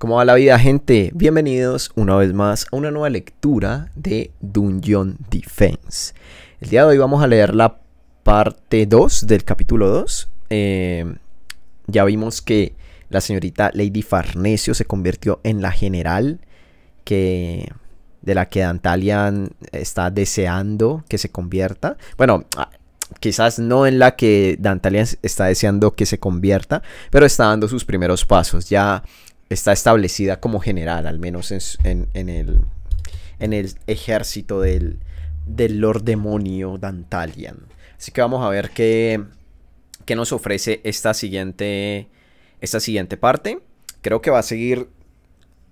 ¿Cómo va la vida, gente? Bienvenidos una vez más a una nueva lectura de Dungeon Defense. El día de hoy vamos a leer la parte 2 del capítulo 2. Ya vimos que la señorita Lady Farnesio se convirtió en la general de la que Dantalian está deseando que se convierta. Bueno, quizás no en la que Dantalian está deseando que se convierta, pero está dando sus primeros pasos. Ya está establecida como general, al menos en el ejército del Lord Demonio Dantalian. Así que vamos a ver qué nos ofrece esta siguiente parte. Creo que va a seguir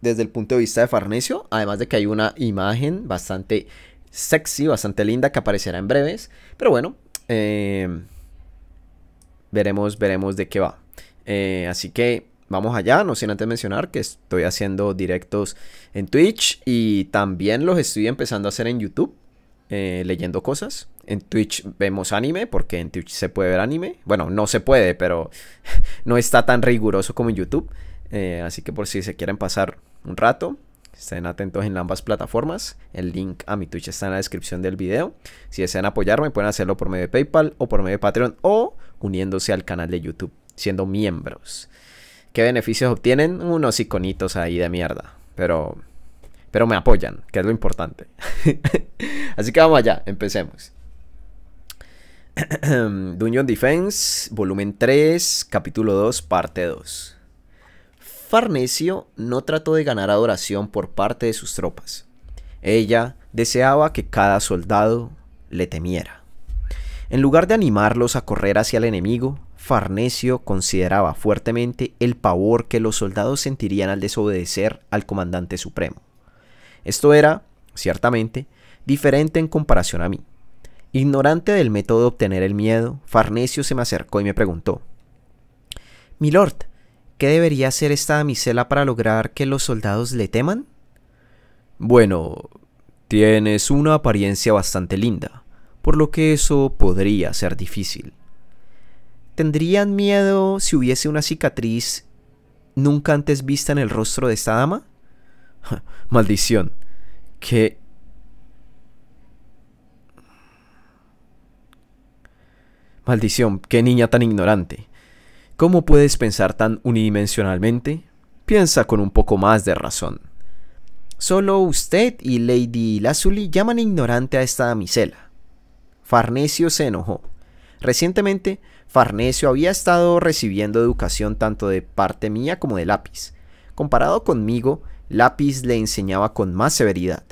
desde el punto de vista de Farnesio, además de que hay una imagen bastante sexy, bastante linda, que aparecerá en breves. Pero bueno, veremos de qué va. Así que vamos allá, no sin antes mencionar que estoy haciendo directos en Twitch y también los estoy empezando a hacer en YouTube, leyendo cosas. En Twitch vemos anime, porque en Twitch se puede ver anime. Bueno, no se puede, pero no está tan riguroso como en YouTube. Así que por si se quieren pasar un rato, estén atentos en ambas plataformas. El link a mi Twitch está en la descripción del video. Si desean apoyarme, pueden hacerlo por medio de PayPal o por medio de Patreon o uniéndose al canal de YouTube, siendo miembros. ¿Qué beneficios obtienen? Unos iconitos ahí de mierda. Pero me apoyan, que es lo importante. Así que vamos allá, empecemos. Dungeon Defense, volumen 3, capítulo 2, parte 2. Farnesio no trató de ganar adoración por parte de sus tropas. Ella deseaba que cada soldado le temiera. En lugar de animarlos a correr hacia el enemigo, Farnesio consideraba fuertemente el pavor que los soldados sentirían al desobedecer al comandante supremo. Esto era, ciertamente, diferente en comparación a mí. Ignorante del método de obtener el miedo, Farnesio se me acercó y me preguntó: «Milord, ¿qué debería hacer esta damisela para lograr que los soldados le teman?» «Bueno, tienes una apariencia bastante linda, por lo que eso podría ser difícil». ¿Tendrían miedo si hubiese una cicatriz nunca antes vista en el rostro de esta dama? Maldición. ¿Qué niña tan ignorante. ¿Cómo puedes pensar tan unidimensionalmente? Piensa con un poco más de razón. Solo usted y Lady Lazuli llaman ignorante a esta damisela. Farnesio se enojó. Recientemente, Farnesio había estado recibiendo educación tanto de parte mía como de Lapis. Comparado conmigo, Lapis le enseñaba con más severidad.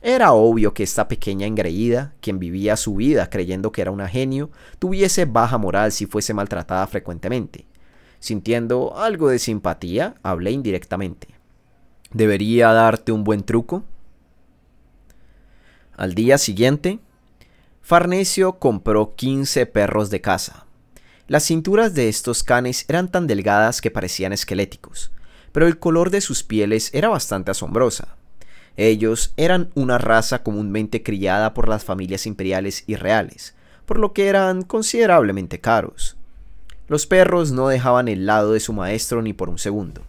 Era obvio que esta pequeña engreída, quien vivía su vida creyendo que era una genio, tuviese baja moral si fuese maltratada frecuentemente. Sintiendo algo de simpatía, hablé indirectamente. ¿Debería darte un buen truco? Al día siguiente, Farnesio compró 15 perros de caza. Las cinturas de estos canes eran tan delgadas que parecían esqueléticos, pero el color de sus pieles era bastante asombrosa. Ellos eran una raza comúnmente criada por las familias imperiales y reales, por lo que eran considerablemente caros. Los perros no dejaban el lado de su maestro ni por un segundo.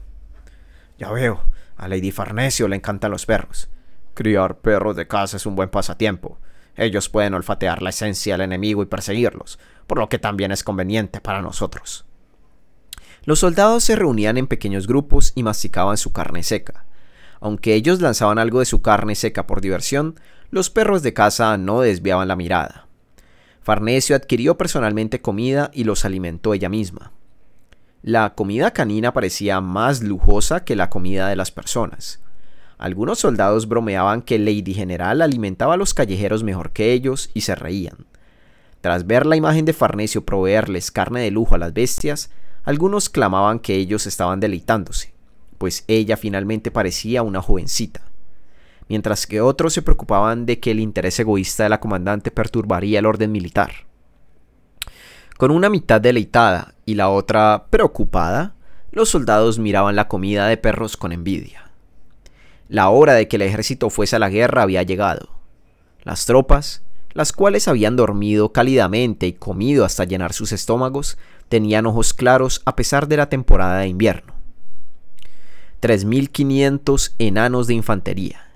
«Ya veo, a Lady Farnesio le encantan los perros. Criar perros de caza es un buen pasatiempo. Ellos pueden olfatear la esencia del enemigo y perseguirlos, por lo que también es conveniente para nosotros». Los soldados se reunían en pequeños grupos y masticaban su carne seca. Aunque ellos lanzaban algo de su carne seca por diversión, los perros de caza no desviaban la mirada. Farnesio adquirió personalmente comida y los alimentó ella misma. La comida canina parecía más lujosa que la comida de las personas. Algunos soldados bromeaban que Lady General alimentaba a los callejeros mejor que ellos y se reían. Tras ver la imagen de Farnesio proveerles carne de lujo a las bestias, algunos clamaban que ellos estaban deleitándose, pues ella finalmente parecía una jovencita, mientras que otros se preocupaban de que el interés egoísta de la comandante perturbaría el orden militar. Con una mitad deleitada y la otra preocupada, los soldados miraban la comida de perros con envidia. La hora de que el ejército fuese a la guerra había llegado. Las tropas, las cuales habían dormido cálidamente y comido hasta llenar sus estómagos, tenían ojos claros a pesar de la temporada de invierno. 3.500 enanos de infantería,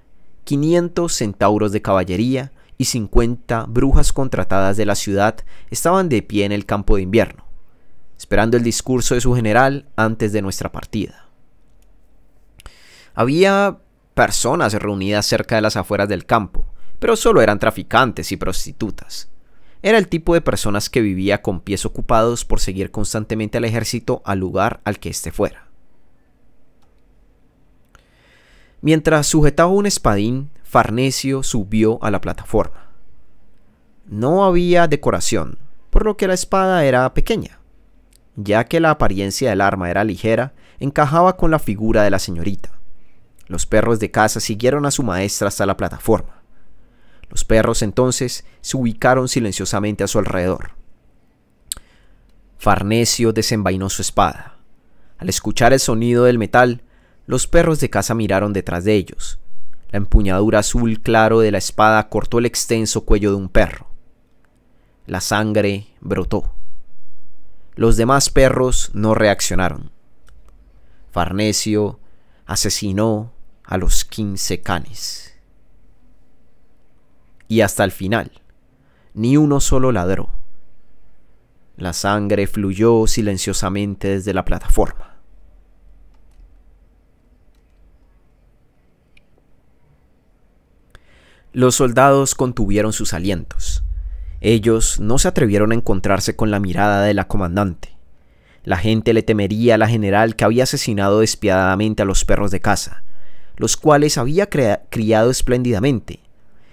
500 centauros de caballería y 50 brujas contratadas de la ciudad estaban de pie en el campo de invierno, esperando el discurso de su general antes de nuestra partida. Había personas reunidas cerca de las afueras del campo, pero solo eran traficantes y prostitutas. Era el tipo de personas que vivía con pies ocupados por seguir constantemente al ejército al lugar al que éste fuera. Mientras sujetaba un espadín, Farnesio subió a la plataforma. No había decoración, por lo que la espada era pequeña. Ya que la apariencia del arma era ligera, encajaba con la figura de la señorita. Los perros de caza siguieron a su maestra hasta la plataforma. Los perros entonces se ubicaron silenciosamente a su alrededor. Farnesio desenvainó su espada. Al escuchar el sonido del metal, los perros de caza miraron detrás de ellos. La empuñadura azul claro de la espada cortó el extenso cuello de un perro. La sangre brotó. Los demás perros no reaccionaron. Farnesio asesinó a los 15 canes. Y hasta el final, ni uno solo ladró. La sangre fluyó silenciosamente desde la plataforma. Los soldados contuvieron sus alientos. Ellos no se atrevieron a encontrarse con la mirada de la comandante. La gente le temería a la general que había asesinado despiadadamente a los perros de caza, los cuales había criado espléndidamente.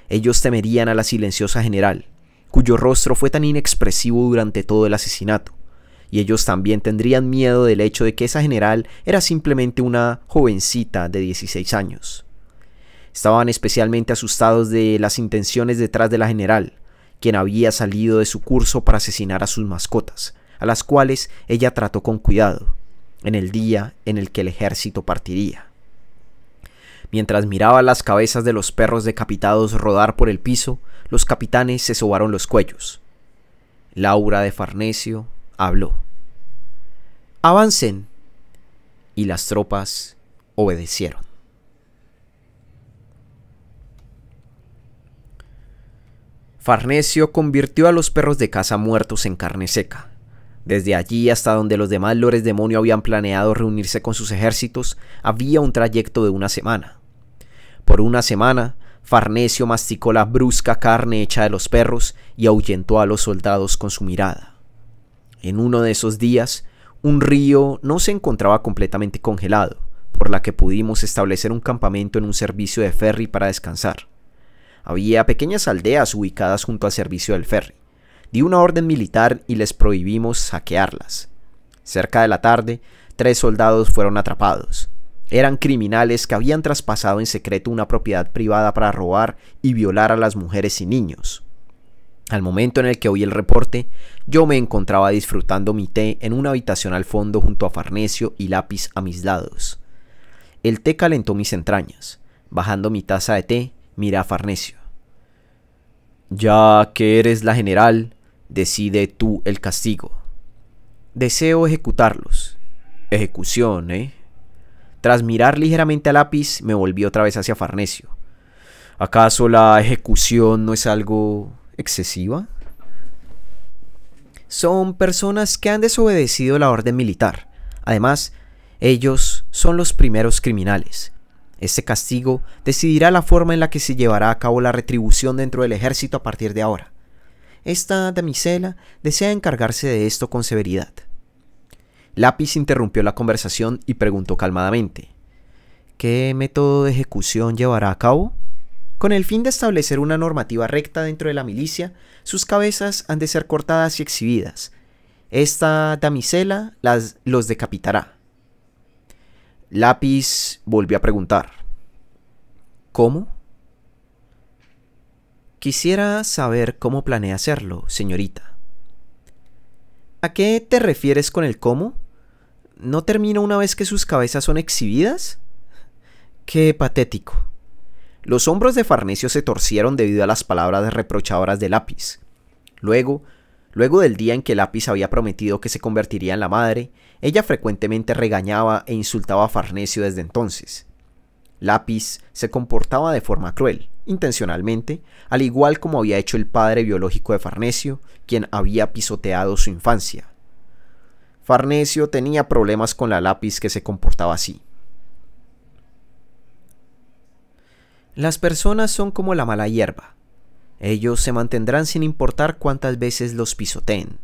Ellos temerían a la silenciosa general, cuyo rostro fue tan inexpresivo durante todo el asesinato, y ellos también tendrían miedo del hecho de que esa general era simplemente una jovencita de 16 años. Estaban especialmente asustados de las intenciones detrás de la general, quien había salido de su curso para asesinar a sus mascotas, a las cuales ella trató con cuidado, en el día en el que el ejército partiría. Mientras miraba las cabezas de los perros decapitados rodar por el piso, los capitanes se sobaron los cuellos. Laura de Farnesio habló. «Avancen», y las tropas obedecieron. Farnesio convirtió a los perros de caza muertos en carne seca. Desde allí hasta donde los demás lores demonio habían planeado reunirse con sus ejércitos, había un trayecto de una semana. Por una semana, Farnesio masticó la brusca carne hecha de los perros y ahuyentó a los soldados con su mirada. En uno de esos días, un río no se encontraba completamente congelado, por la que pudimos establecer un campamento en un servicio de ferry para descansar. Había pequeñas aldeas ubicadas junto al servicio del ferry. Di una orden militar y les prohibimos saquearlas. Cerca de la tarde, 3 soldados fueron atrapados. Eran criminales que habían traspasado en secreto una propiedad privada para robar y violar a las mujeres y niños. Al momento en el que oí el reporte, yo me encontraba disfrutando mi té en una habitación al fondo junto a Farnesio y Lápiz a mis lados. El té calentó mis entrañas. Bajando mi taza de té, miré a Farnesio. «Ya que eres la general, decide tú el castigo. Deseo ejecutarlos». «Ejecución, ¿eh?» Tras mirar ligeramente a Lápiz, me volví otra vez hacia Farnesio. ¿Acaso la ejecución no es algo excesiva? Son personas que han desobedecido la orden militar. Además, ellos son los primeros criminales. Este castigo decidirá la forma en la que se llevará a cabo la retribución dentro del ejército a partir de ahora. Esta damisela desea encargarse de esto con severidad. Lápiz interrumpió la conversación y preguntó calmadamente: ¿qué método de ejecución llevará a cabo? Con el fin de establecer una normativa recta dentro de la milicia, sus cabezas han de ser cortadas y exhibidas. Esta damisela los decapitará. Lápiz volvió a preguntar: ¿cómo? Quisiera saber cómo planea hacerlo, señorita. ¿A qué te refieres con el cómo? ¿No termina una vez que sus cabezas son exhibidas? ¡Qué patético! Los hombros de Farnesio se torcieron debido a las palabras reprochadoras de Lápiz. Luego, Luego del día en que Lápiz había prometido que se convertiría en la madre, ella frecuentemente regañaba e insultaba a Farnesio desde entonces. Lápiz se comportaba de forma cruel, intencionalmente, al igual como había hecho el padre biológico de Farnesio, quien había pisoteado su infancia. Farnesio tenía problemas con la Lápiz que se comportaba así. Las personas son como la mala hierba. Ellos se mantendrán sin importar cuántas veces los pisoteen.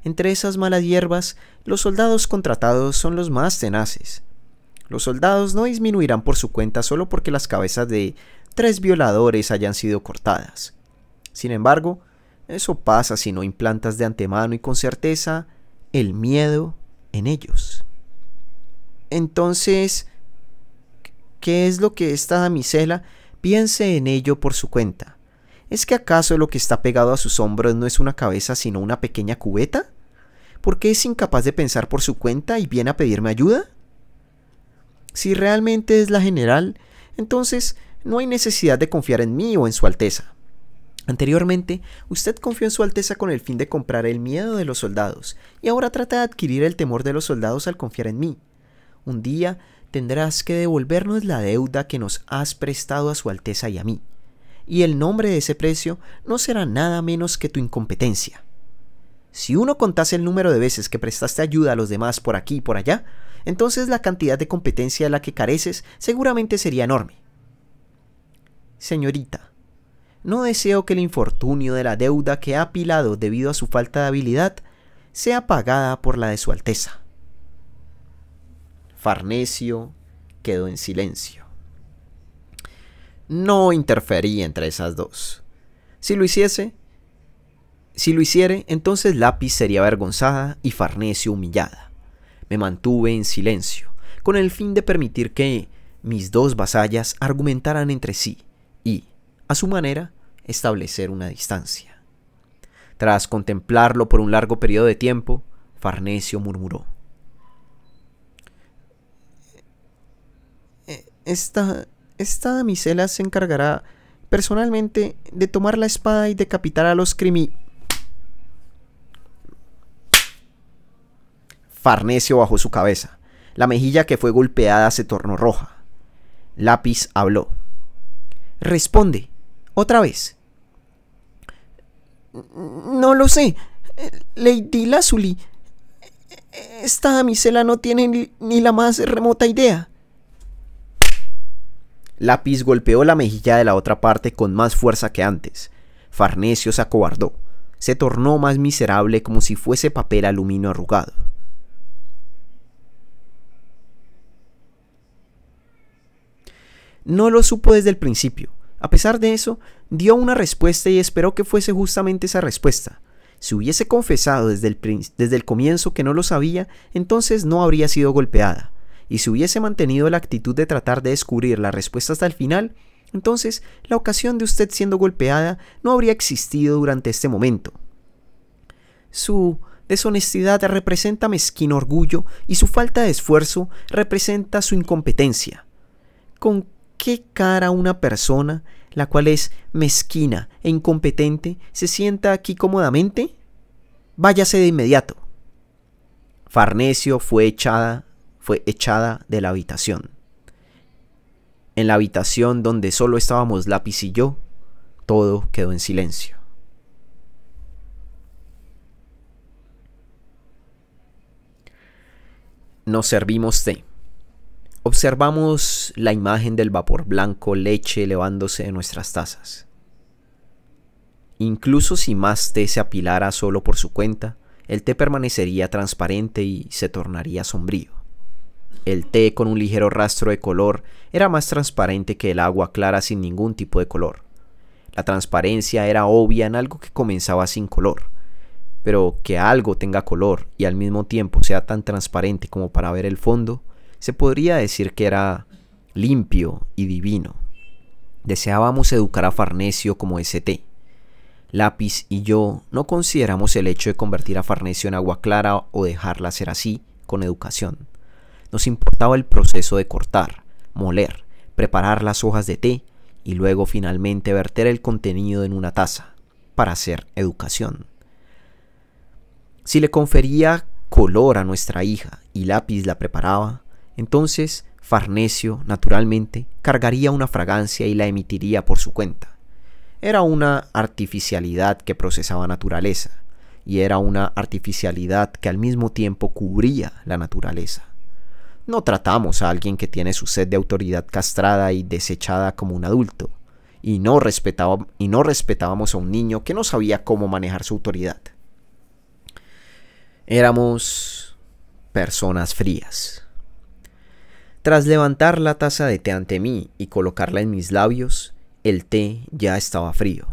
Entre esas malas hierbas, los soldados contratados son los más tenaces. Los soldados no disminuirán por su cuenta solo porque las cabezas de 3 violadores hayan sido cortadas. Sin embargo, eso pasa si no implantas de antemano y con certeza el miedo en ellos. Entonces, ¿qué es lo que esta damisela piense en ello por su cuenta? ¿Es que acaso lo que está pegado a sus hombros no es una cabeza sino una pequeña cubeta? ¿Por qué es incapaz de pensar por su cuenta y viene a pedirme ayuda? Si realmente es la general, entonces no hay necesidad de confiar en mí o en su Alteza. Anteriormente, usted confió en su Alteza con el fin de comprar el miedo de los soldados, y ahora trata de adquirir el temor de los soldados al confiar en mí. Un día tendrás que devolvernos la deuda que nos has prestado a su Alteza y a mí, y el nombre de ese precio no será nada menos que tu incompetencia. Si uno contase el número de veces que prestaste ayuda a los demás por aquí y por allá, entonces la cantidad de competencia de la que careces seguramente sería enorme. Señorita, no deseo que el infortunio de la deuda que ha apilado debido a su falta de habilidad sea pagada por la de su Alteza. Farnesio quedó en silencio. No interferí entre esas dos. Si lo hiciere, entonces Lápiz sería avergonzada y Farnesio humillada. Me mantuve en silencio, con el fin de permitir que mis dos vasallas argumentaran entre sí y, a su manera, establecer una distancia. Tras contemplarlo por un largo periodo de tiempo, Farnesio murmuró: Esta damisela se encargará personalmente de tomar la espada y decapitar a los Farnesio bajó su cabeza. La mejilla que fue golpeada se tornó roja. Lápiz habló: Responde, otra vez. No lo sé, Lady Lazuli. Esta damisela no tiene ni la más remota idea. Lápiz golpeó la mejilla de la otra parte con más fuerza que antes. Farnesio se acobardó. Se tornó más miserable como si fuese papel aluminio arrugado. No lo supo desde el principio. A pesar de eso, dio una respuesta y esperó que fuese justamente esa respuesta. Si hubiese confesado desde el comienzo que no lo sabía, entonces no habría sido golpeada. Y si hubiese mantenido la actitud de tratar de descubrir la respuesta hasta el final, entonces la ocasión de usted siendo golpeada no habría existido durante este momento. Su deshonestidad representa mezquino orgullo y su falta de esfuerzo representa su incompetencia. ¿Con qué cara una persona, la cual es mezquina e incompetente, se sienta aquí cómodamente? Váyase de inmediato. Farnesio fue echada de la habitación. En la habitación donde solo estábamos Lápiz y yo, todo quedó en silencio. Nos servimos té. Observamos la imagen del vapor blanco leche elevándose de nuestras tazas. Incluso si más té se apilara solo por su cuenta, el té permanecería transparente y se tornaría sombrío. El té con un ligero rastro de color era más transparente que el agua clara sin ningún tipo de color. La transparencia era obvia en algo que comenzaba sin color, pero que algo tenga color y al mismo tiempo sea tan transparente como para ver el fondo, se podría decir que era limpio y divino. Deseábamos educar a Farnesio como ese té. Lápiz y yo no consideramos el hecho de convertir a Farnesio en agua clara o dejarla ser así con educación. Nos importaba el proceso de cortar, moler, preparar las hojas de té y luego finalmente verter el contenido en una taza para hacer educación. Si le confería color a nuestra hija y Lápiz la preparaba, entonces Farnesio, naturalmente, cargaría una fragancia y la emitiría por su cuenta. Era una artificialidad que procesaba naturaleza, y era una artificialidad que al mismo tiempo cubría la naturaleza. No tratamos a alguien que tiene su sed de autoridad castrada y desechada como un adulto, y no respetábamos a un niño que no sabía cómo manejar su autoridad. Éramos personas frías. Tras levantar la taza de té ante mí y colocarla en mis labios, el té ya estaba frío.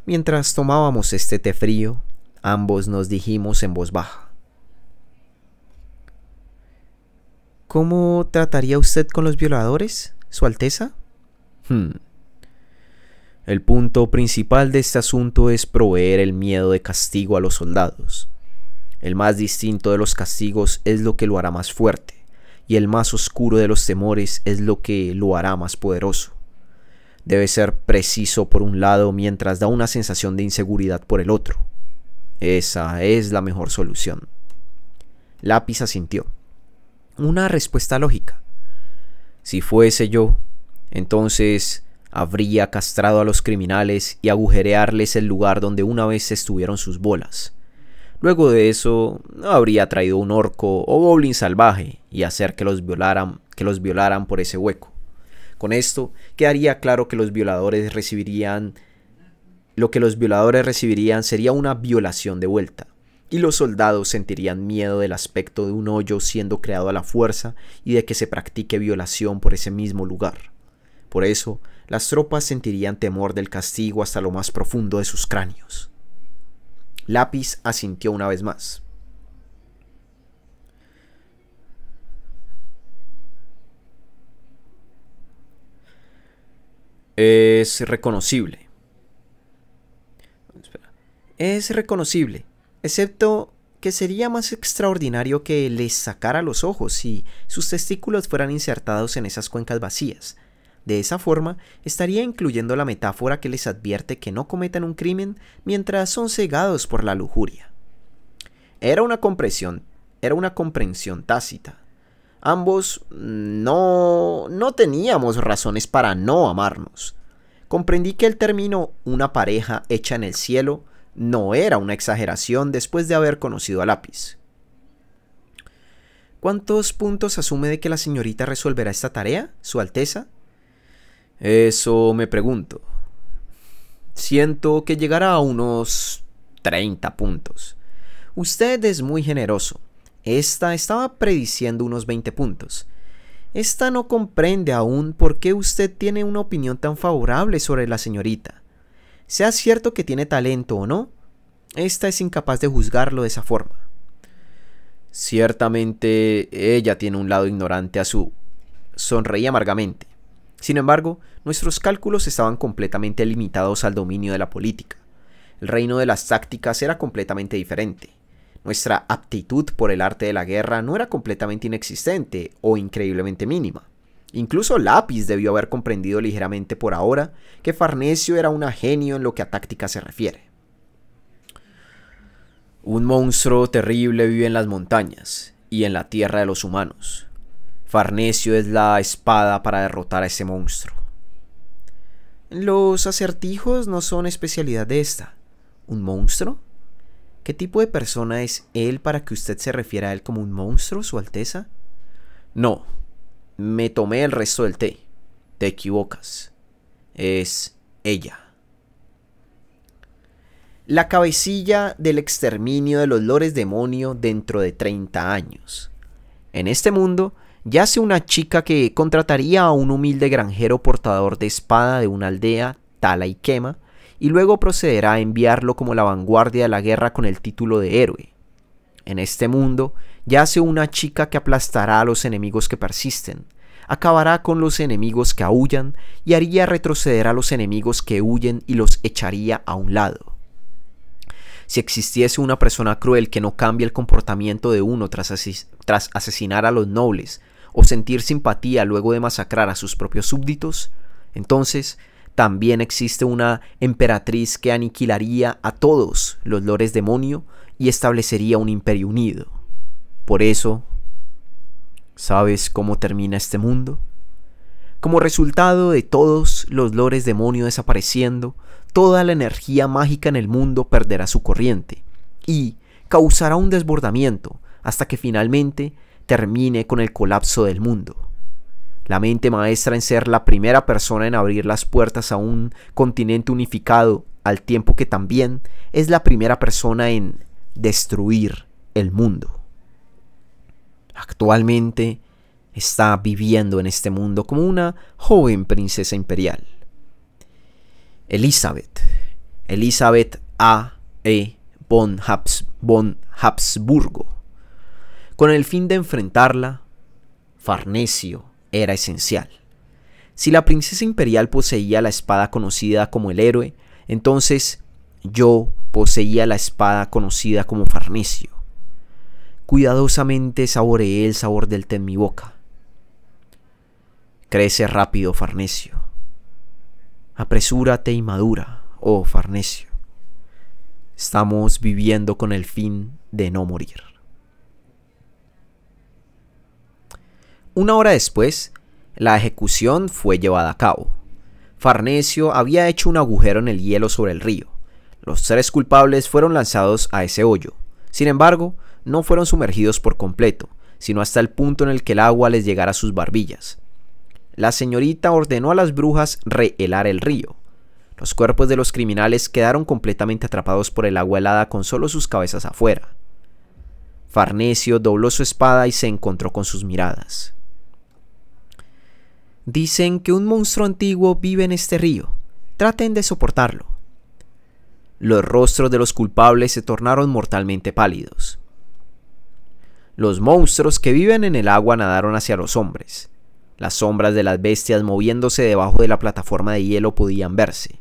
Mientras tomábamos este té frío, ambos nos dijimos en voz baja: ¿cómo trataría usted con los violadores, Su Alteza? El punto principal de este asunto es proveer el miedo de castigo a los soldados. El más distinto de los castigos es lo que lo hará más fuerte, y el más oscuro de los temores es lo que lo hará más poderoso. Debe ser preciso por un lado mientras da una sensación de inseguridad por el otro. Esa es la mejor solución. Lápiz asintió. Una respuesta lógica. Si fuese yo, entonces habría castrado a los criminales y agujerearles el lugar donde una vez estuvieron sus bolas. Luego de eso, habría traído un orco o goblin salvaje y hacer que los violaran por ese hueco. Con esto quedaría claro que lo que los violadores recibirían sería una violación de vuelta, y los soldados sentirían miedo del aspecto de un hoyo siendo creado a la fuerza y de que se practique violación por ese mismo lugar. Por eso, las tropas sentirían temor del castigo hasta lo más profundo de sus cráneos. Lápiz asintió una vez más. Es reconocible. Es reconocible, excepto que sería más extraordinario que les sacara los ojos si sus testículos fueran insertados en esas cuencas vacías. De esa forma, estaría incluyendo la metáfora que les advierte que no cometan un crimen mientras son cegados por la lujuria. Era una comprensión tácita. Ambos no teníamos razones para no amarnos. Comprendí que el término «una pareja hecha en el cielo» no era una exageración después de haber conocido a Lápiz. ¿Cuántos puntos asume de que la señorita resolverá esta tarea, Su Alteza? Eso me pregunto. Siento que llegará a unos 30 puntos. Usted es muy generoso. Esta estaba prediciendo unos 20 puntos. Esta no comprende aún por qué usted tiene una opinión tan favorable sobre la señorita. Sea cierto que tiene talento o no, esta es incapaz de juzgarlo de esa forma. Ciertamente ella tiene un lado ignorante a su... Sonreí amargamente. Sin embargo, nuestros cálculos estaban completamente limitados al dominio de la política. El reino de las tácticas era completamente diferente. Nuestra aptitud por el arte de la guerra no era completamente inexistente o increíblemente mínima. Incluso Lápiz debió haber comprendido ligeramente por ahora que Farnesio era un genio en lo que a táctica se refiere. Un monstruo terrible vive en las montañas y en la tierra de los humanos. Farnesio es la espada para derrotar a ese monstruo. Los acertijos no son especialidad de esta. ¿Un monstruo? ¿Qué tipo de persona es él para que usted se refiera a él como un monstruo, Su Alteza? No, me tomé el resto del té. Te equivocas. Es ella. La cabecilla del exterminio de los lores demonio dentro de 30 años. En este mundo yace una chica que contrataría a un humilde granjero portador de espada de una aldea, tala y quema, y luego procederá a enviarlo como la vanguardia de la guerra con el título de héroe. En este mundo yace una chica que aplastará a los enemigos que persisten, acabará con los enemigos que aúllan y haría retroceder a los enemigos que huyen y los echaría a un lado. Si existiese una persona cruel que no cambie el comportamiento de uno tras asesinar a los nobles o sentir simpatía luego de masacrar a sus propios súbditos, entonces también existe una emperatriz que aniquilaría a todos los lores demonio y establecería un imperio unido. Por eso, ¿sabes cómo termina este mundo? Como resultado de todos los lores demonio desapareciendo, toda la energía mágica en el mundo perderá su corriente y causará un desbordamiento hasta que finalmente termine con el colapso del mundo. La mente maestra en ser la primera persona en abrir las puertas a un continente unificado, al tiempo que también es la primera persona en destruir el mundo. Actualmente está viviendo en este mundo como una joven princesa imperial. Elizabeth A. E. von Habsburgo. Con el fin de enfrentarla, Farnesio era esencial. Si la princesa imperial poseía la espada conocida como el héroe, entonces yo poseía la espada conocida como Farnesio. Cuidadosamente saboreé el sabor del té en mi boca. Crece rápido, Farnesio. Apresúrate y madura, oh Farnesio. Estamos viviendo con el fin de no morir. Una hora después, la ejecución fue llevada a cabo. Farnesio había hecho un agujero en el hielo sobre el río. Los 3 culpables fueron lanzados a ese hoyo. Sin embargo, no fueron sumergidos por completo, sino hasta el punto en el que el agua les llegara a sus barbillas. La señorita ordenó a las brujas rehelar el río. Los cuerpos de los criminales quedaron completamente atrapados por el agua helada con solo sus cabezas afuera. Farnesio dobló su espada y se encontró con sus miradas. Dicen que un monstruo antiguo vive en este río. Traten de soportarlo. Los rostros de los culpables se tornaron mortalmente pálidos. Los monstruos que viven en el agua nadaron hacia los hombres. Las sombras de las bestias moviéndose debajo de la plataforma de hielo podían verse.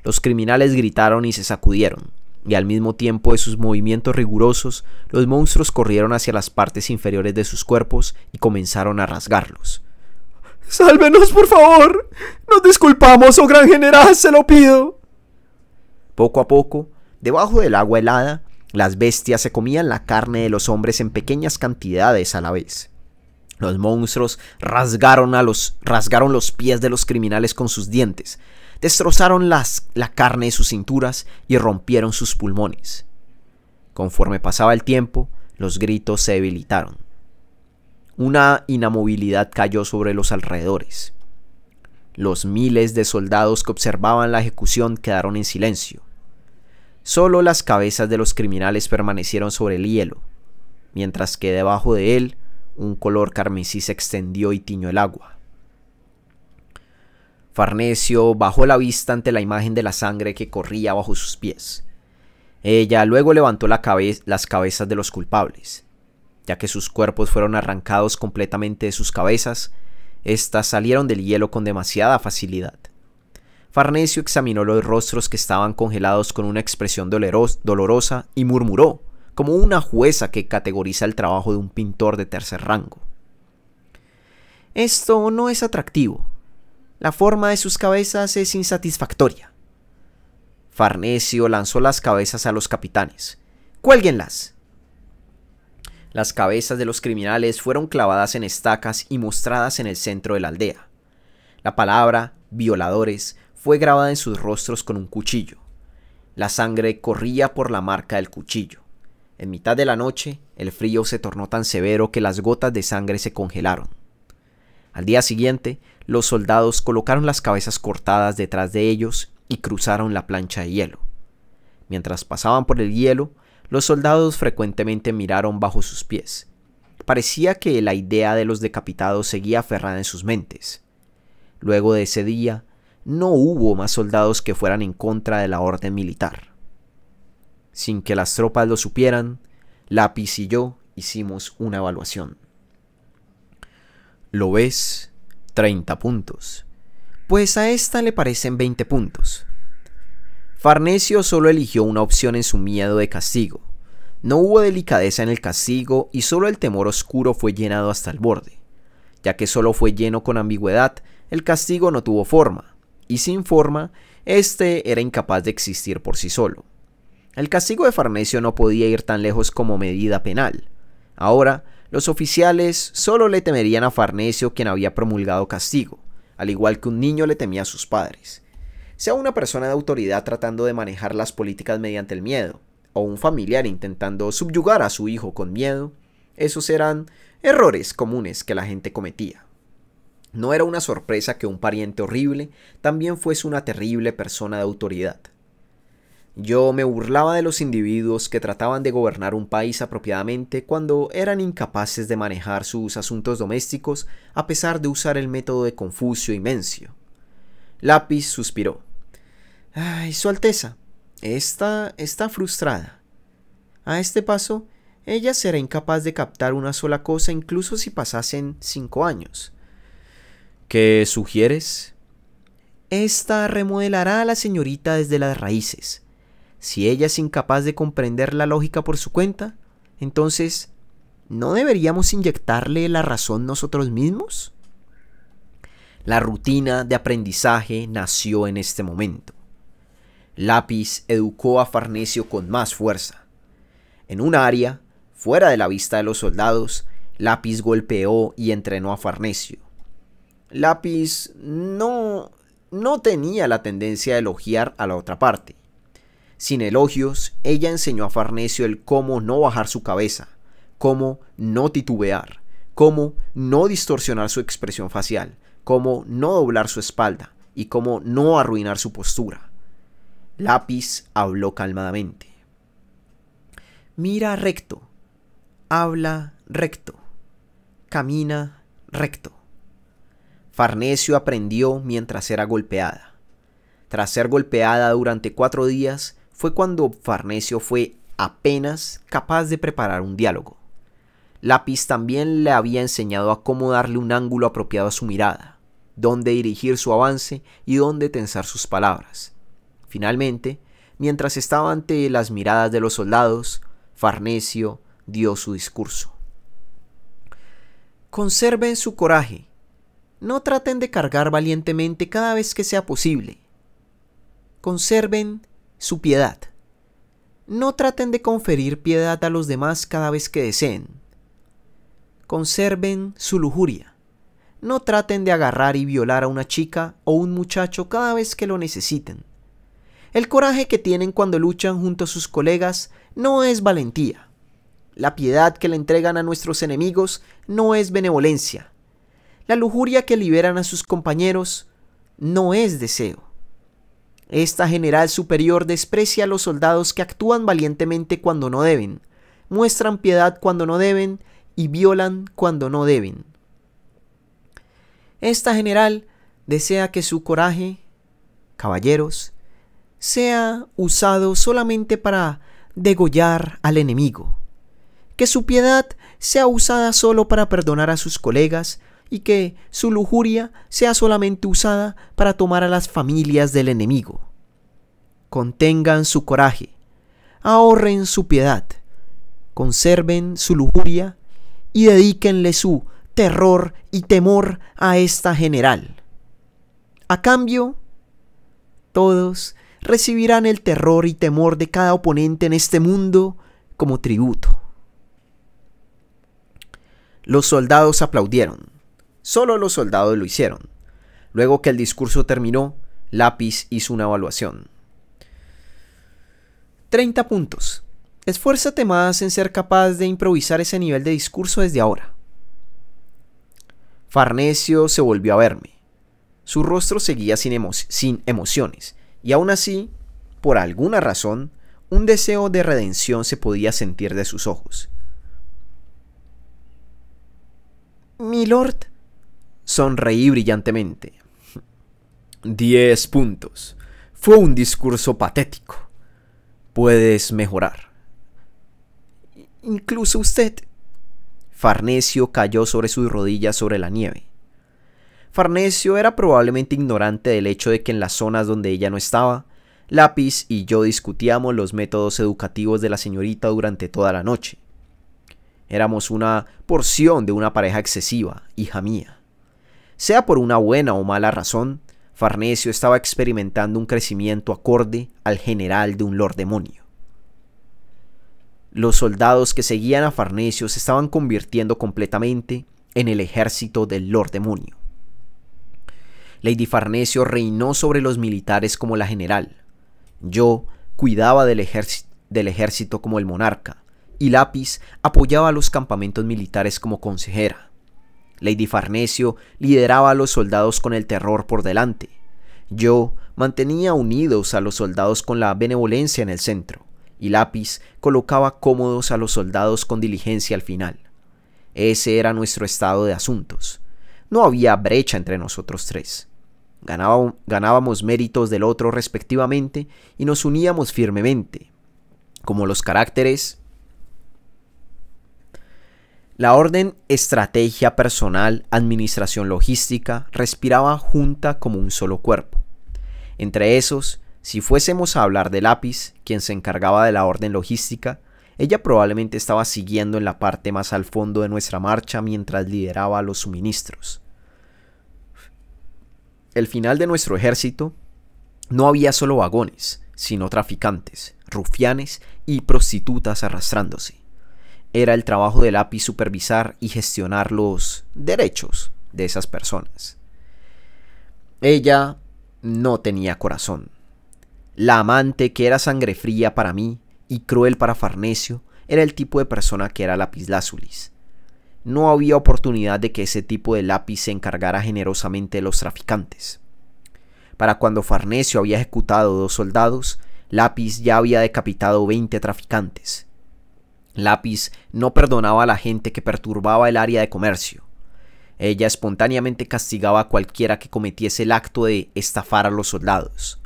Los criminales gritaron y se sacudieron, y al mismo tiempo de sus movimientos rigurosos, los monstruos corrieron hacia las partes inferiores de sus cuerpos y comenzaron a rasgarlos. ¡Sálvenos, por favor! ¡Nos disculpamos, oh gran general, se lo pido! Poco a poco, debajo del agua helada, las bestias se comían la carne de los hombres en pequeñas cantidades a la vez. Los monstruos rasgaron los pies de los criminales con sus dientes, destrozaron la carne de sus cinturas y rompieron sus pulmones. Conforme pasaba el tiempo, los gritos se debilitaron. Una inamovilidad cayó sobre los alrededores. Los miles de soldados que observaban la ejecución quedaron en silencio. Solo las cabezas de los criminales permanecieron sobre el hielo, mientras que debajo de él un color carmesí se extendió y tiñó el agua. Farnesio bajó la vista ante la imagen de la sangre que corría bajo sus pies. Ella luego levantó las cabezas de los culpables. Ya que sus cuerpos fueron arrancados completamente de sus cabezas, éstas salieron del hielo con demasiada facilidad. Farnesio examinó los rostros que estaban congelados con una expresión dolorosa y murmuró, como una jueza que categoriza el trabajo de un pintor de tercer rango. Esto no es atractivo. La forma de sus cabezas es insatisfactoria. Farnesio lanzó las cabezas a los capitanes. ¡Cuélguenlas! Las cabezas de los criminales fueron clavadas en estacas y mostradas en el centro de la aldea. La palabra violadores fue grabada en sus rostros con un cuchillo. La sangre corría por la marca del cuchillo. En mitad de la noche, el frío se tornó tan severo que las gotas de sangre se congelaron. Al día siguiente, los soldados colocaron las cabezas cortadas detrás de ellos y cruzaron la plancha de hielo. Mientras pasaban por el hielo, los soldados frecuentemente miraron bajo sus pies. Parecía que la idea de los decapitados seguía aferrada en sus mentes. Luego de ese día, no hubo más soldados que fueran en contra de la orden militar. Sin que las tropas lo supieran, Lápiz y yo hicimos una evaluación. ¿Lo ves? 30 puntos. Pues a esta le parecen 20 puntos. Farnesio solo eligió una opción en su miedo de castigo. No hubo delicadeza en el castigo y solo el temor oscuro fue llenado hasta el borde. Ya que solo fue lleno con ambigüedad, el castigo no tuvo forma, y sin forma, este era incapaz de existir por sí solo. El castigo de Farnesio no podía ir tan lejos como medida penal. Ahora, los oficiales solo le temerían a Farnesio, quien había promulgado castigo, al igual que un niño le temía a sus padres. Sea una persona de autoridad tratando de manejar las políticas mediante el miedo, o un familiar intentando subyugar a su hijo con miedo, esos eran errores comunes que la gente cometía. No era una sorpresa que un pariente horrible también fuese una terrible persona de autoridad. Yo me burlaba de los individuos que trataban de gobernar un país apropiadamente cuando eran incapaces de manejar sus asuntos domésticos a pesar de usar el método de Confucio y Mencio. Lápiz suspiró. «Ay, Su Alteza, esta está frustrada. A este paso, ella será incapaz de captar una sola cosa incluso si pasasen 5 años. ¿Qué sugieres?» «Esta remodelará a la señorita desde las raíces. Si ella es incapaz de comprender la lógica por su cuenta, entonces, ¿no deberíamos inyectarle la razón nosotros mismos?» La rutina de aprendizaje nació en este momento. Lápiz educó a Farnesio con más fuerza. En un área, fuera de la vista de los soldados, Lápiz golpeó y entrenó a Farnesio. Lápiz no tenía la tendencia a elogiar a la otra parte. Sin elogios, ella enseñó a Farnesio el cómo no bajar su cabeza, cómo no titubear, cómo no distorsionar su expresión facial, cómo no doblar su espalda y cómo no arruinar su postura. Lápiz habló calmadamente. Mira recto, habla recto, camina recto. Farnesio aprendió mientras era golpeada. Tras ser golpeada durante 4 días, fue cuando Farnesio fue apenas capaz de preparar un diálogo. Lápiz también le había enseñado a cómo darle un ángulo apropiado a su mirada, dónde dirigir su avance y dónde tensar sus palabras. Finalmente, mientras estaba ante las miradas de los soldados, Farnesio dio su discurso. Conserven su coraje. No traten de cargar valientemente cada vez que sea posible. Conserven su piedad. No traten de conferir piedad a los demás cada vez que deseen. Conserven su lujuria. No traten de agarrar y violar a una chica o un muchacho cada vez que lo necesiten. El coraje que tienen cuando luchan junto a sus colegas no es valentía. La piedad que le entregan a nuestros enemigos no es benevolencia. La lujuria que liberan a sus compañeros no es deseo. Esta general superior desprecia a los soldados que actúan valientemente cuando no deben, muestran piedad cuando no deben y violan cuando no deben. Esta general desea que su coraje, caballeros, sea usado solamente para degollar al enemigo, que su piedad sea usada solo para perdonar a sus colegas y que su lujuria sea solamente usada para tomar a las familias del enemigo. Contengan su coraje, ahorren su piedad, conserven su lujuria y dedíquenle su terror y temor a esta general. A cambio, todos recibirán el terror y temor de cada oponente en este mundo como tributo. Los soldados aplaudieron. Solo los soldados lo hicieron. Luego que el discurso terminó, Lápiz hizo una evaluación. 30 puntos. Esfuérzate más en ser capaz de improvisar ese nivel de discurso desde ahora. Farnesio se volvió a verme. Su rostro seguía sin emociones, y aún así, por alguna razón, un deseo de redención se podía sentir de sus ojos. Milord, sonreí brillantemente. 10 puntos. Fue un discurso patético. Puedes mejorar. Incluso usted. Farnesio cayó sobre sus rodillas sobre la nieve. Farnesio era probablemente ignorante del hecho de que en las zonas donde ella no estaba, Lápiz y yo discutíamos los métodos educativos de la señorita durante toda la noche. Éramos una porción de una pareja excesiva, hija mía. Sea por una buena o mala razón, Farnesio estaba experimentando un crecimiento acorde al general de un lord demonio. Los soldados que seguían a Farnesio se estaban convirtiendo completamente en el ejército del Lord Demonio. Lady Farnesio reinó sobre los militares como la general. Yo cuidaba del ejército como el monarca, y Lápiz apoyaba a los campamentos militares como consejera. Lady Farnesio lideraba a los soldados con el terror por delante. Yo mantenía unidos a los soldados con la benevolencia en el centro, y Lápiz colocaba cómodos a los soldados con diligencia al final. Ese era nuestro estado de asuntos. No había brecha entre nosotros tres. Ganábamos méritos del otro respectivamente y nos uníamos firmemente, como los caracteres. La orden estrategia personal, administración logística, respiraba junta como un solo cuerpo. Entre esos, si fuésemos a hablar de Lápiz, quien se encargaba de la orden logística, ella probablemente estaba siguiendo en la parte más al fondo de nuestra marcha mientras lideraba los suministros. El final de nuestro ejército no había solo vagones, sino traficantes, rufianes y prostitutas arrastrándose. Era el trabajo de Lápiz supervisar y gestionar los derechos de esas personas. Ella no tenía corazón. La amante que era sangre fría para mí y cruel para Farnesio era el tipo de persona que era Lapislázuli. No había oportunidad de que ese tipo de Lápiz se encargara generosamente de los traficantes. Para cuando Farnesio había ejecutado 2 soldados, Lápiz ya había decapitado 20 traficantes. Lápiz no perdonaba a la gente que perturbaba el área de comercio. Ella espontáneamente castigaba a cualquiera que cometiese el acto de estafar a los soldados.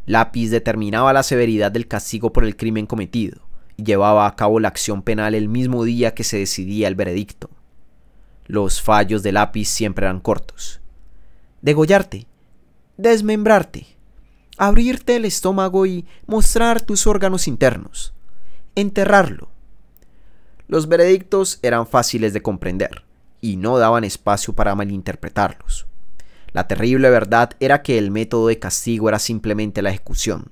Lápiz determinaba la severidad del castigo por el crimen cometido y llevaba a cabo la acción penal el mismo día que se decidía el veredicto. Los fallos de Lápiz siempre eran cortos. Degollarte, desmembrarte, abrirte el estómago y mostrar tus órganos internos, enterrarlo. Los veredictos eran fáciles de comprender y no daban espacio para malinterpretarlos. La terrible verdad era que el método de castigo era simplemente la ejecución.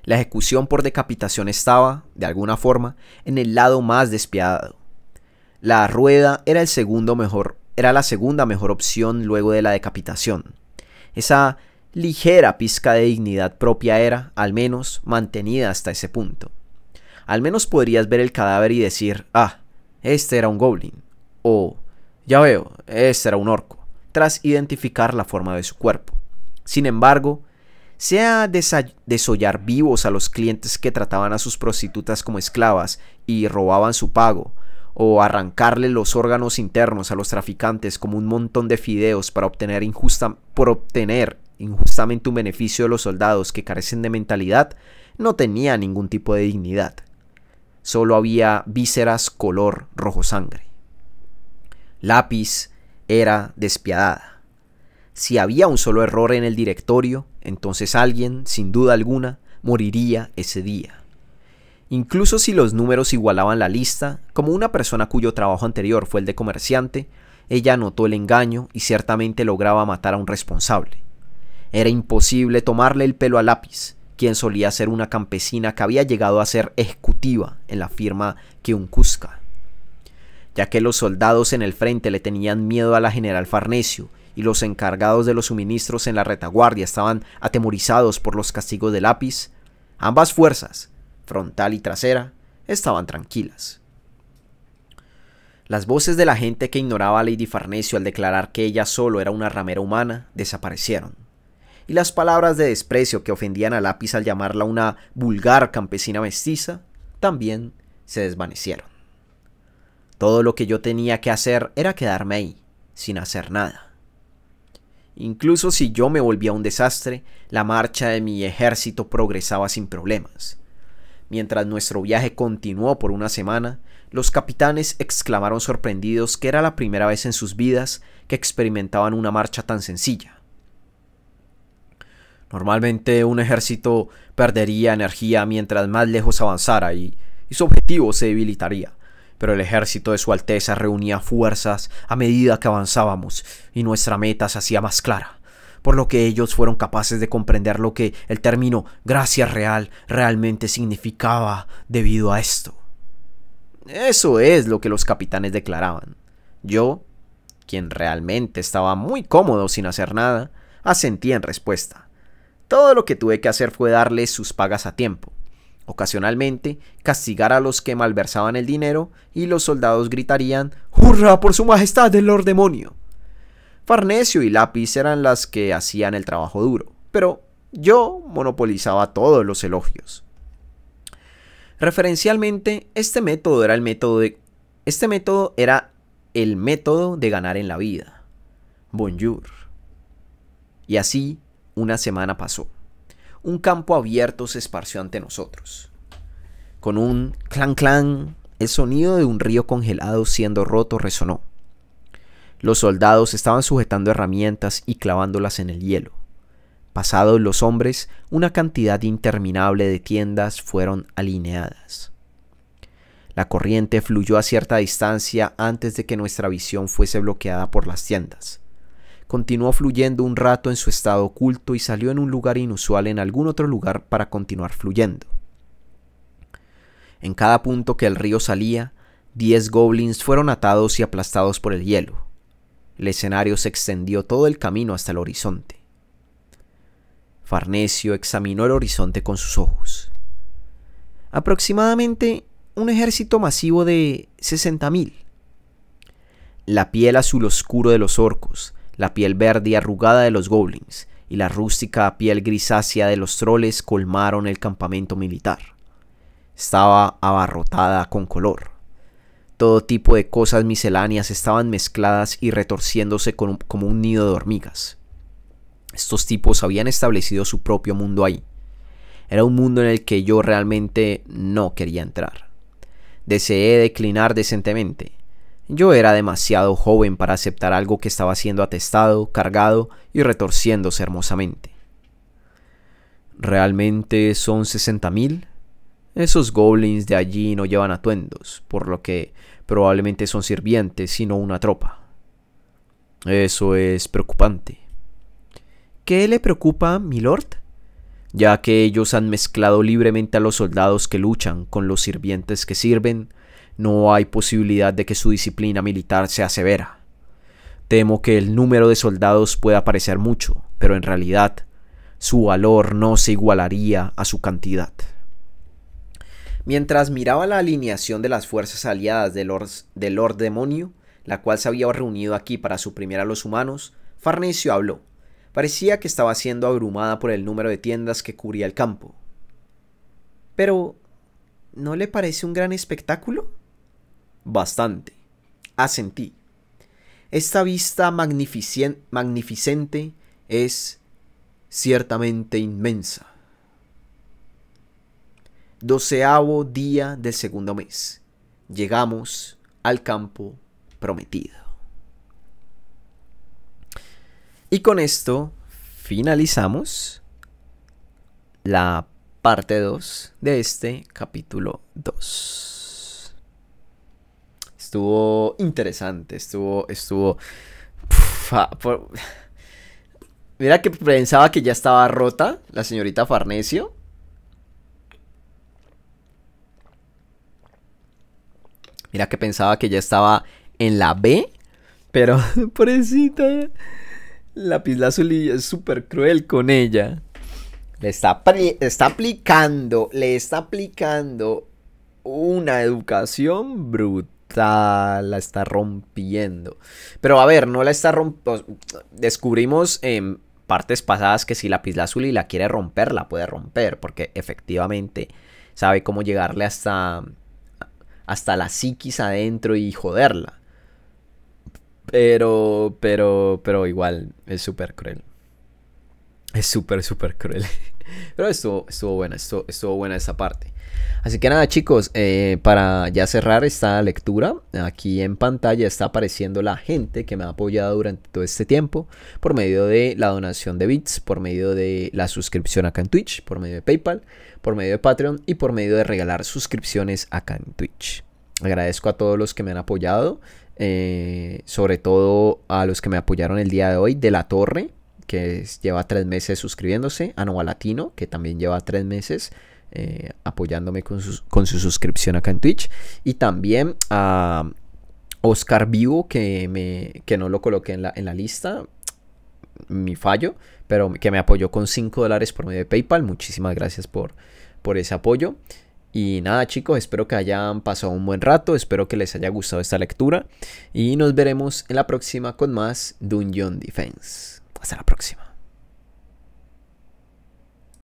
La ejecución por decapitación estaba, de alguna forma, en el lado más despiadado. La rueda era la segunda mejor opción luego de la decapitación. Esa ligera pizca de dignidad propia era, al menos, mantenida hasta ese punto. Al menos podrías ver el cadáver y decir, ah, este era un goblin, o ya veo, este era un orco, tras identificar la forma de su cuerpo. Sin embargo, sea desollar vivos a los clientes que trataban a sus prostitutas como esclavas y robaban su pago, o arrancarle los órganos internos a los traficantes como un montón de fideos para obtener injustamente un beneficio de los soldados que carecen de mentalidad, no tenía ningún tipo de dignidad. Solo había vísceras color rojo sangre. Lápiz era despiadada. Si había un solo error en el directorio, entonces alguien, sin duda alguna, moriría ese día. Incluso si los números igualaban la lista, como una persona cuyo trabajo anterior fue el de comerciante, ella notó el engaño y ciertamente lograba matar a un responsable. Era imposible tomarle el pelo a Lápiz, quien solía ser una campesina que había llegado a ser ejecutiva en la firma Kiuncusca. Ya que los soldados en el frente le tenían miedo a la general Farnesio y los encargados de los suministros en la retaguardia estaban atemorizados por los castigos de Lápiz, ambas fuerzas, frontal y trasera, estaban tranquilas. Las voces de la gente que ignoraba a Lady Farnesio al declarar que ella solo era una ramera humana desaparecieron, y las palabras de desprecio que ofendían a Lápiz al llamarla una vulgar campesina mestiza también se desvanecieron. Todo lo que yo tenía que hacer era quedarme ahí, sin hacer nada. Incluso si yo me volvía un desastre, la marcha de mi ejército progresaba sin problemas. Mientras nuestro viaje continuó por una semana, los capitanes exclamaron sorprendidos que era la primera vez en sus vidas que experimentaban una marcha tan sencilla. Normalmente un ejército perdería energía mientras más lejos avanzara y su objetivo se debilitaría, pero el ejército de Su Alteza reunía fuerzas a medida que avanzábamos y nuestra meta se hacía más clara. por lo que ellos fueron capaces de comprender lo que el término gracia real realmente significaba debido a esto. Eso es lo que los capitanes declaraban. Yo, quien realmente estaba muy cómodo sin hacer nada, asentí en respuesta. Todo lo que tuve que hacer fue darles sus pagas a tiempo. Ocasionalmente, castigar a los que malversaban el dinero y los soldados gritarían «¡Hurra por su majestad el Lord Demonio!». Farnesio y Lápiz eran las que hacían el trabajo duro, pero yo monopolizaba todos los elogios. Referencialmente, este método era el método de ganar en la vida. Bonjour. Y así, una semana pasó. Un campo abierto se esparció ante nosotros. Con un clan clan, el sonido de un río congelado siendo roto resonó. Los soldados estaban sujetando herramientas y clavándolas en el hielo. Pasados los hombres, una cantidad interminable de tiendas fueron alineadas. La corriente fluyó a cierta distancia antes de que nuestra visión fuese bloqueada por las tiendas. Continuó fluyendo un rato en su estado oculto y salió en un lugar inusual en algún otro lugar para continuar fluyendo. En cada punto que el río salía, 10 goblins fueron atados y aplastados por el hielo. El escenario se extendió todo el camino hasta el horizonte. Farnesio examinó el horizonte con sus ojos. Aproximadamente un ejército masivo de 60.000. La piel azul oscuro de los orcos, la piel verde y arrugada de los goblins y la rústica piel grisácea de los troles colmaron el campamento militar. Estaba abarrotada con color. Todo tipo de cosas misceláneas estaban mezcladas y retorciéndose como un nido de hormigas. Estos tipos habían establecido su propio mundo ahí. Era un mundo en el que yo realmente no quería entrar. Deseé declinar decentemente. Yo era demasiado joven para aceptar algo que estaba siendo atestado, cargado y retorciéndose hermosamente. ¿Realmente son 60.000? Esos goblins de allí no llevan atuendos, por lo que probablemente son sirvientes y no una tropa. Eso es preocupante. ¿Qué le preocupa, milord? Ya que ellos han mezclado libremente a los soldados que luchan con los sirvientes que sirven, no hay posibilidad de que su disciplina militar sea severa. Temo que el número de soldados pueda parecer mucho, pero en realidad su valor no se igualaría a su cantidad. Mientras miraba la alineación de las fuerzas aliadas del Lord Demonio, la cual se había reunido aquí para suprimir a los humanos, Farnesio habló. Parecía que estaba siendo abrumada por el número de tiendas que cubría el campo. Pero, ¿no le parece un gran espectáculo? Bastante. Asentí. Esta vista magnificente es ciertamente inmensa. 12º día del segundo mes. Llegamos al campo prometido. Y con esto finalizamos la parte 2 de este capítulo 2. Estuvo interesante, Mira que pensaba que ya estaba rota la señorita Farnesio. Mira que pensaba que ya estaba en la B, pero pobrecita, Lapislázuli es súper cruel con ella. Le está aplicando una educación brutal, la está rompiendo. Pero a ver, no la está rompiendo. Descubrimos en partes pasadas que si Lapislázuli la quiere romper, la puede romper, porque efectivamente sabe cómo llegarle hasta la psiquis adentro y joderla. Pero igual, es súper cruel. Es súper cruel. Pero estuvo buena esta parte. Así que nada, chicos, para ya cerrar esta lectura, aquí en pantalla está apareciendo la gente que me ha apoyado durante todo este tiempo, por medio de la donación de bits, por medio de la suscripción acá en Twitch, por medio de PayPal, por medio de Patreon y por medio de regalar suscripciones acá en Twitch. Agradezco a todos los que me han apoyado, sobre todo a los que me apoyaron el día de hoy, de la Torre, lleva 3 meses suscribiéndose, a Nova Latino, que también lleva 3 meses apoyándome con su suscripción acá en Twitch, y también a Oscar Vivo, que no lo coloqué en la lista, mi fallo, pero que me apoyó con $5 por medio de PayPal. Muchísimas gracias por ese apoyo. Y nada, chicos, espero que hayan pasado un buen rato, espero que les haya gustado esta lectura y nos veremos en la próxima con más Dungeon Defense. Hasta la próxima.